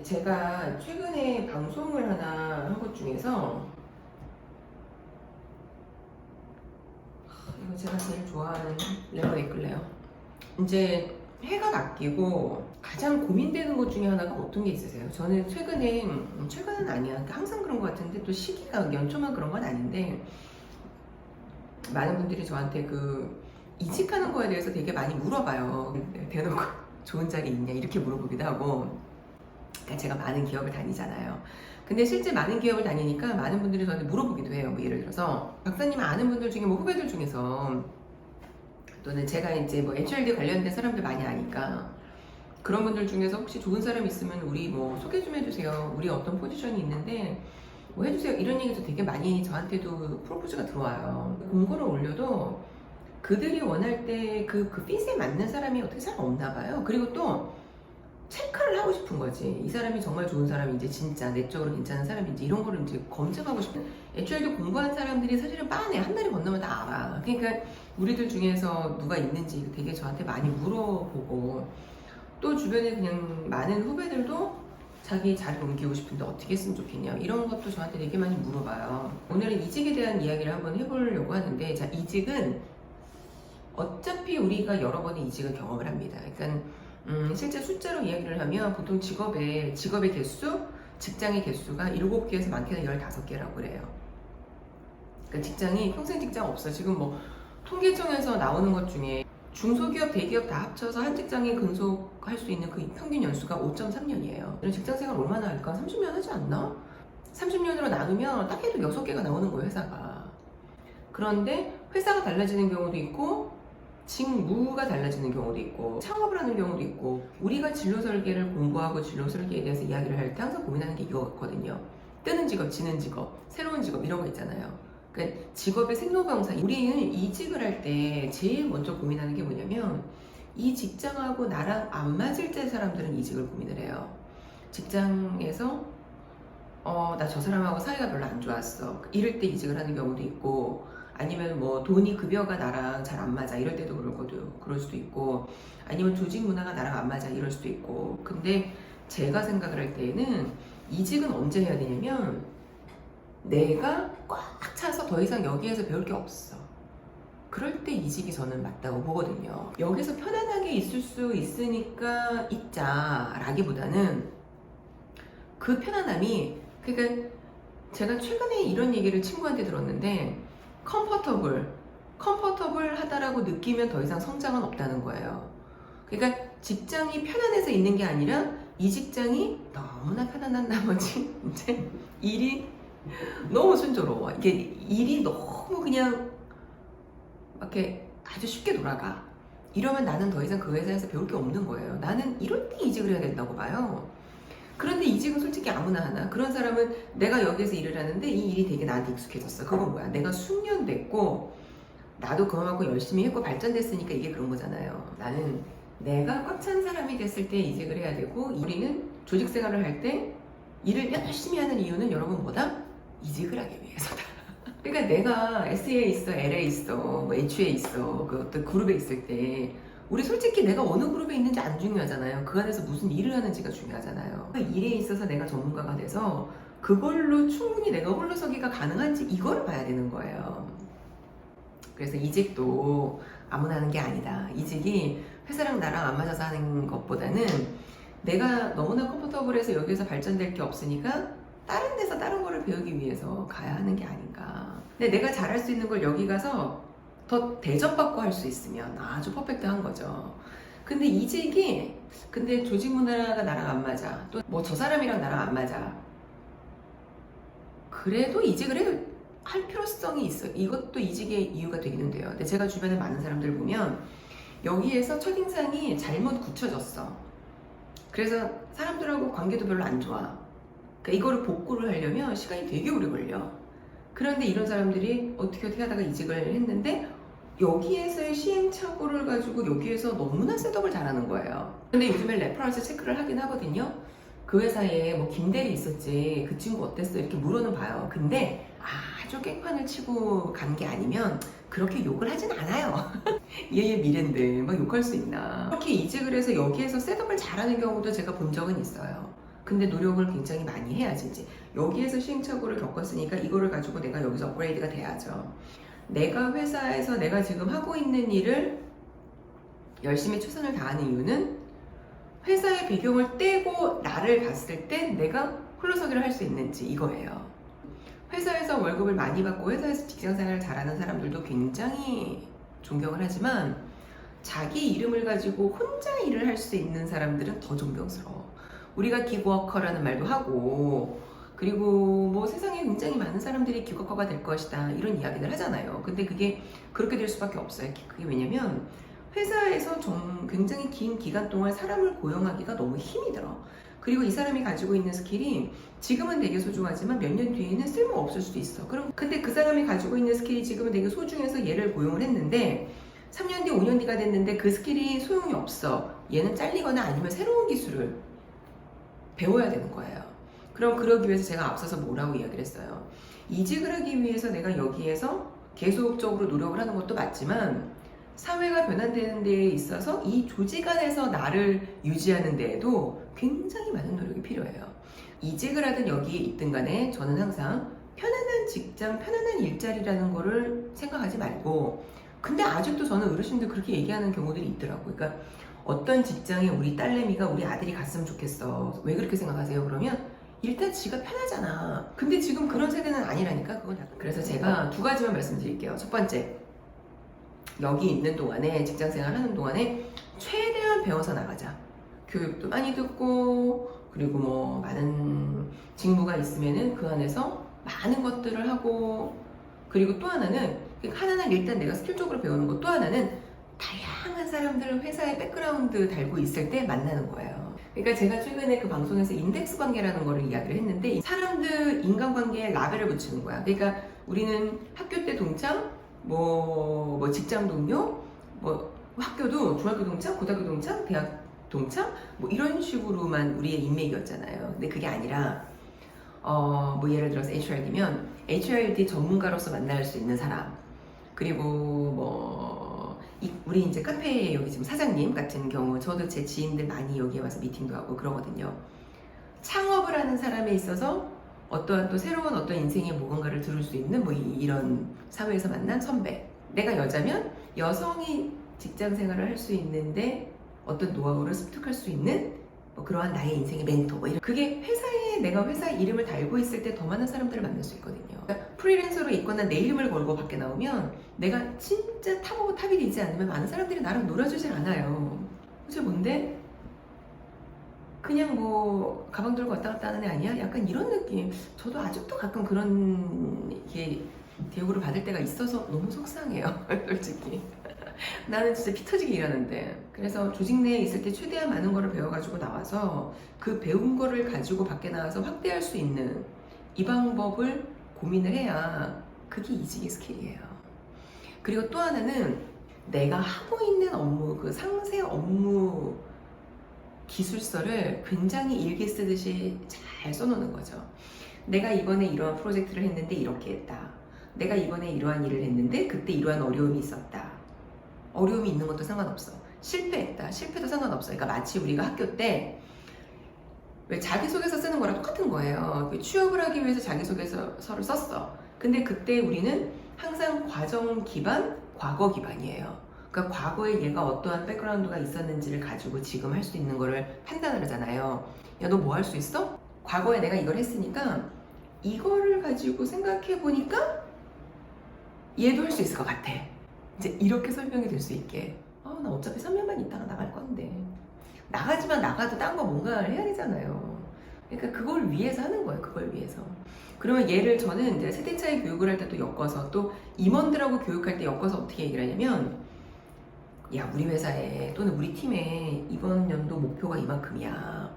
제가 최근에 방송을 하나 한 것 중에서 이거 제가 제일 좋아하는 레몬 에클레어. 이제 해가 바뀌고 가장 고민되는 것 중에 하나가 어떤 게 있으세요? 저는 최근은 아니야. 그러니까 항상 그런 것 같은데 또 시기가 연초만 그런 건 아닌데 많은 분들이 저한테 이직하는 거에 대해서 되게 많이 물어봐요. 대놓고 좋은 자리 있냐 이렇게 물어보기도 하고. 그러니까 제가 많은 기업을 다니잖아요. 근데 실제 많은 기업을 다니니까 많은 분들이 저한테 물어보기도 해요. 뭐 예를 들어서 박사님 아는 분들 중에 뭐 후배들 중에서 또는 제가 이제 뭐 HRD 관련된 사람들 많이 아니까 그런 분들 중에서 혹시 좋은 사람 있으면 우리 뭐 소개 좀 해주세요. 우리 어떤 포지션이 있는데 뭐 해주세요. 이런 얘기도 되게 많이 저한테도 프로포즈가 들어와요. 공고를 올려도 그들이 원할 때 그 핏에 맞는 사람이 어떻게 잘 없나 봐요. 그리고 또 체크를 하고 싶은 거지. 이 사람이 정말 좋은 사람인지, 진짜 내적으로 괜찮은 사람인지, 이런 거를 이제 검증하고 싶은. 애초에도 공부한 사람들이 사실은 빤해. 한 달이 건너면 다 알아. 그러니까 우리들 중에서 누가 있는지 되게 저한테 많이 물어보고, 또 주변에 그냥 많은 후배들도 자기 자리를 옮기고 싶은데 어떻게 했으면 좋겠냐, 이런 것도 저한테 되게 많이 물어봐요. 오늘은 이직에 대한 이야기를 한번 해보려고 하는데, 자, 이직은 어차피 우리가 여러 번의 이직을 경험을 합니다. 그러니까 실제 숫자로 이야기를 하면 보통 직업의 개수, 직장의 개수가 7개에서 많게는 15개라고 그래요. 그러니까 직장이 평생 직장 없어. 지금 뭐 통계청에서 나오는 것 중에 중소기업, 대기업 다 합쳐서 한 직장에 근속할 수 있는 그 평균 연수가 5.3년이에요. 직장 생활 얼마나 할까? 30년 하지 않나? 30년으로 나누면 딱 해도 6개가 나오는 거예요, 회사가. 그런데 회사가 달라지는 경우도 있고 직무가 달라지는 경우도 있고 창업을 하는 경우도 있고, 우리가 진로 설계를 공부하고 진로 설계에 대해서 이야기를 할 때 항상 고민하는 게 이거거든요. 뜨는 직업, 지는 직업, 새로운 직업, 이런 거 있잖아요. 그러니까 직업의 생로병사. 우리는 이직을 할 때 제일 먼저 고민하는 게 뭐냐면, 이 직장하고 나랑 안 맞을 때 사람들은 이직을 고민을 해요. 직장에서 나 저 사람하고 사이가 별로 안 좋았어, 이럴 때 이직을 하는 경우도 있고, 아니면 뭐 돈이 급여가 나랑 잘 안 맞아, 이럴 때도 그럴 수도 있고, 아니면 조직 문화가 나랑 안 맞아, 이럴 수도 있고. 근데 제가 생각을 할 때에는 이직은 언제 해야 되냐면, 내가 꽉 차서 더 이상 여기에서 배울 게 없어, 그럴 때 이직이 저는 맞다고 보거든요. 여기서 편안하게 있을 수 있으니까 있자 라기보다는, 그 편안함이, 그러니까 제가 최근에 이런 얘기를 친구한테 들었는데, 컴포터블 하다라고 느끼면 더 이상 성장은 없다는 거예요. 그러니까 직장이 편안해서 있는 게 아니라 이 직장이 너무나 편안한 나머지 이제 일이 너무 순조로워. 이게 일이 너무 그냥 이렇게 아주 쉽게 돌아가. 이러면 나는 더 이상 그 회사에서 배울 게 없는 거예요. 나는 이럴 때 이직을 해야 된다고 봐요. 그런데 이직은 솔직히 아무나 하나. 그런 사람은 내가 여기에서 일을 하는데 이 일이 되게 나한테 익숙해졌어. 그건 뭐야? 내가 숙련됐고 나도 그만큼 열심히 했고 발전됐으니까 이게 그런 거잖아요. 나는 내가 꽉 찬 사람이 됐을 때 이직을 해야 되고, 우리는 조직 생활을 할 때 일을 열심히 하는 이유는 여러분 뭐다? 이직을 하기 위해서다. 그러니까 내가 S에 있어, L에 있어, 뭐 H에 있어, 그 어떤 그룹에 있을 때 우리 솔직히 내가 어느 그룹에 있는지 안 중요하잖아요. 그 안에서 무슨 일을 하는지가 중요하잖아요. 그 일에 있어서 내가 전문가가 돼서 그걸로 충분히 내가 홀로서기가 가능한지, 이걸 봐야 되는 거예요. 그래서 이직도 아무나 하는 게 아니다. 이직이 회사랑 나랑 안 맞아서 하는 것보다는 내가 너무나 컴포터블해서 여기에서 발전될 게 없으니까 다른 데서 다른 거를 배우기 위해서 가야 하는 게 아닌가. 근데 내가 잘할 수 있는 걸 여기 가서 더 대접받고 할 수 있으면 아주 퍼펙트한 거죠. 근데 이직이, 근데 조직 문화가 나랑 안 맞아, 또 뭐 저 사람이랑 나랑 안 맞아, 그래도 이직을 할 필요성이 있어. 이것도 이직의 이유가 되기는 돼요. 근데 제가 주변에 많은 사람들 보면 여기에서 첫인상이 잘못 굳혀졌어. 그래서 사람들하고 관계도 별로 안 좋아. 그러니까 이거를 복구를 하려면 시간이 되게 오래 걸려. 그런데 이런 사람들이 어떻게 하다가 이직을 했는데 여기에서의 시행착오를 가지고 여기에서 너무나 셋업을 잘하는 거예요. 근데 요즘에 레퍼런스 체크를 하긴 하거든요. 그 회사에 뭐 김대리 있었지, 그 친구 어땠어, 이렇게 물어는 봐요. 근데 아주 깽판을 치고 간 게 아니면 그렇게 욕을 하진 않아요. 얘의 미래인데 막 욕할 수 있나. 그렇게 이직을 해서 여기에서 셋업을 잘하는 경우도 제가 본 적은 있어요. 근데 노력을 굉장히 많이 해야지. 이제 여기에서 시행착오를 겪었으니까 이거를 가지고 내가 여기서 업그레이드가 돼야죠. 내가 회사에서 내가 지금 하고 있는 일을 열심히 최선을 다하는 이유는 회사의 배경을 떼고 나를 봤을 때 내가 홀로서기를 할 수 있는지, 이거예요. 회사에서 월급을 많이 받고 회사에서 직장생활을 잘하는 사람들도 굉장히 존경을 하지만 자기 이름을 가지고 혼자 일을 할 수 있는 사람들은 더 존경스러워. 우리가 기그워커라는 말도 하고, 그리고 뭐 세상에 굉장히 많은 사람들이 기그워커가 될 것이다, 이런 이야기를 하잖아요. 근데 그게 그렇게 될 수밖에 없어요. 그게 왜냐면 회사에서 굉장히 긴 기간 동안 사람을 고용하기가 너무 힘이 들어. 그리고 이 사람이 가지고 있는 스킬이 지금은 되게 소중하지만 몇 년 뒤에는 쓸모 없을 수도 있어. 근데 그 사람이 가지고 있는 스킬이 지금은 되게 소중해서 얘를 고용을 했는데 3년 뒤, 5년 뒤가 됐는데 그 스킬이 소용이 없어. 얘는 잘리거나 아니면 새로운 기술을 배워야 되는 거예요. 그럼 그러기 위해서 제가 앞서서 뭐라고 이야기를 했어요. 이직을 하기 위해서 내가 여기에서 계속적으로 노력을 하는 것도 맞지만 사회가 변환되는 데에 있어서 이 조직 안에서 나를 유지하는 데에도 굉장히 많은 노력이 필요해요. 이직을 하든 여기에 있든 간에 저는 항상 편안한 직장, 편안한 일자리라는 거를 생각하지 말고, 근데 아직도 저는 어르신들 그렇게 얘기하는 경우들이 있더라고요. 그러니까 어떤 직장에 우리 딸내미가, 우리 아들이 갔으면 좋겠어. 왜 그렇게 생각하세요? 그러면 일단 지가 편하잖아. 근데 지금 그런 세대는 아니라니까. 그건 약간. 그래서 제가 두 가지만 말씀드릴게요. 첫 번째, 여기 있는 동안에, 직장생활 하는 동안에 최대한 배워서 나가자. 교육도 많이 듣고, 그리고 뭐 많은 직무가 있으면은 그 안에서 많은 것들을 하고, 그리고 또 하나는 일단 내가 스킬적으로 배우는 것, 또 하나는 다양한 사람들을 회사의 백그라운드 달고 있을 때 만나는 거예요. 그러니까 제가 최근에 그 방송에서 인덱스 관계라는 거를 이야기를 했는데, 사람들 인간관계에 라벨을 붙이는 거야. 그러니까 우리는 학교 때 동창, 뭐 직장 동료, 뭐 학교도 중학교 동창, 고등학교 동창, 대학 동창, 뭐 이런 식으로만 우리의 인맥이었잖아요. 근데 그게 아니라 뭐 예를 들어서 HRD면 HRD 전문가로서 만날 수 있는 사람, 그리고 뭐 우리 이제 카페 여기 지금 사장님 같은 경우, 저도 제 지인들 많이 여기에 와서 미팅도 하고 그러거든요. 창업을 하는 사람에 있어서 어떠한 또 새로운 어떤 인생의 무언가를 들을 수 있는 뭐 이런 사회에서 만난 선배. 내가 여자면 여성이 직장 생활을 할 수 있는데 어떤 노하우를 습득할 수 있는 뭐 그러한 나의 인생의 멘토, 뭐 이런. 그게 회사에, 내가 회사 이름을 달고 있을 때 더 많은 사람들을 만날 수 있거든요. 그러니까 프리랜서로 있거나 내 이름을 걸고 밖에 나오면 내가 진짜 탑 오브 탑이 되지 않으면 많은 사람들이 나랑 놀아주질 않아요. 그게 뭔데? 그냥 뭐 가방 들고 왔다 갔다 하는 애 아니야? 약간 이런 느낌. 저도 아직도 가끔 그런 이게 대우를 받을 때가 있어서 너무 속상해요. 솔직히 나는 진짜 피 터지게 일하는데. 그래서 조직 내에 있을 때 최대한 많은 거를 배워가지고 나와서 그 배운 거를 가지고 밖에 나와서 확대할 수 있는 이 방법을 고민을 해야 그게 이직의 스킬이에요. 그리고 또 하나는 내가 하고 있는 업무, 그 상세 업무 기술서를 굉장히 일기 쓰듯이 잘 써놓는 거죠. 내가 이번에 이러한 프로젝트를 했는데 이렇게 했다. 내가 이번에 이러한 일을 했는데 그때 이러한 어려움이 있었다. 어려움이 있는 것도 상관없어. 실패했다. 실패도 상관없어. 그러니까 마치 우리가 학교 때 왜 자기소개서 쓰는 거랑 똑같은 거예요. 취업을 하기 위해서 자기소개서를 썼어. 근데 그때 우리는 항상 과정 기반, 과거 기반이에요. 그러니까 과거에 얘가 어떠한 백그라운드가 있었는지를 가지고 지금 할 수 있는 거를 판단을 하잖아요. 야, 너 뭐 할 수 있어? 과거에 내가 이걸 했으니까 이거를 가지고 생각해 보니까 얘도 할 수 있을 것 같아. 이제 이렇게 설명이 될 수 있게. 나 어차피 3년만 있다가 나갈 건데. 나가지만 나가도 딴 거 뭔가를 해야 되잖아요. 그러니까 그걸 위해서 하는 거예요. 그걸 위해서. 그러면 얘를 저는 이제 세대 차이 교육을 할 때도 엮어서, 또 임원들하고 교육할 때 엮어서 어떻게 얘기를 하냐면, 야, 우리 회사에 또는 우리 팀에 이번 연도 목표가 이만큼이야.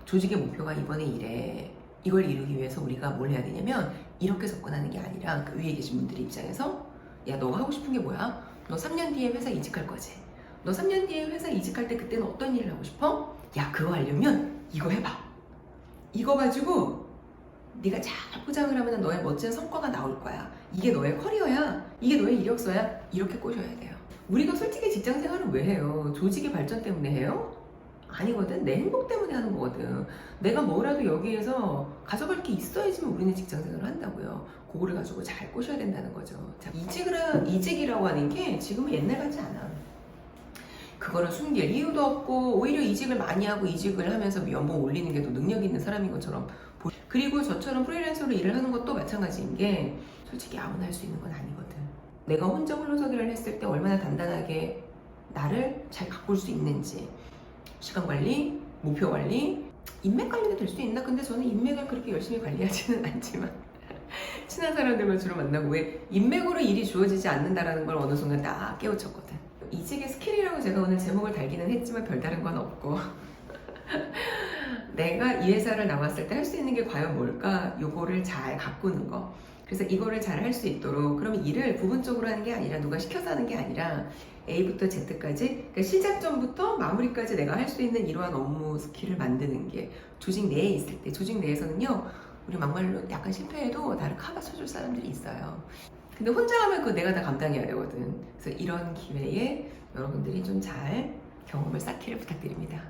조직의 목표가 이번에 이래. 이걸 이루기 위해서 우리가 뭘 해야 되냐면 이렇게 접근하는 게 아니라, 그 위에 계신 분들의 입장에서, 야, 너가 하고 싶은 게 뭐야? 너 3년 뒤에 회사 이직할 거지? 너 3년 뒤에 회사 이직할 때 그때는 어떤 일을 하고 싶어? 야, 그거 하려면 이거 해봐. 이거 가지고 네가 잘 포장을 하면 너의 멋진 성과가 나올 거야. 이게 너의 커리어야. 이게 너의 이력서야. 이렇게 꼬셔야 돼요. 우리가 솔직히 직장 생활을 왜 해요? 조직의 발전 때문에 해요? 아니거든. 내 행복 때문에 하는 거거든. 내가 뭐라도 여기에서 가져갈 게 있어야지만 우리는 직장 생활을 한다고요. 그거를 가지고 잘 꼬셔야 된다는 거죠. 자, 이직이라고 하는 게 지금은 옛날 같지 않아. 그거를 숨길 이유도 없고 오히려 이직을 많이 하고 이직을 하면서 연봉 올리는 게 더 능력 있는 사람인 것처럼 그리고 저처럼 프리랜서로 일을 하는 것도 마찬가지인 게 솔직히 아무나 할 수 있는 건 아니거든. 내가 혼자 홀로서기를 했을 때 얼마나 단단하게 나를 잘 가꿀 수 있는지, 시간 관리, 목표 관리, 인맥 관리도 될 수 있나? 근데 저는 인맥을 그렇게 열심히 관리하지는 않지만 친한 사람들만 주로 만나고, 왜 인맥으로 일이 주어지지 않는다라는 걸 어느 순간 딱 깨우쳤거든. 이직의 스킬이라고 제가 오늘 제목을 달기는 했지만 별다른 건 없고 내가 이 회사를 나왔을 때 할 수 있는 게 과연 뭘까? 요거를 잘 가꾸는 거. 그래서 이거를 잘 할 수 있도록, 그러면 일을 부분적으로 하는 게 아니라 누가 시켜서 하는 게 아니라 A부터 Z까지, 그러니까 시작점부터 마무리까지 내가 할 수 있는 이러한 업무 스킬을 만드는 게 조직 내에 있을 때, 조직 내에서는요 우리 막말로 약간 실패해도 나를 커버 쳐줄 사람들이 있어요. 근데 혼자 하면 그거 내가 다 감당해야 되거든. 그래서 이런 기회에 여러분들이 좀 잘 경험을 쌓기를 부탁드립니다.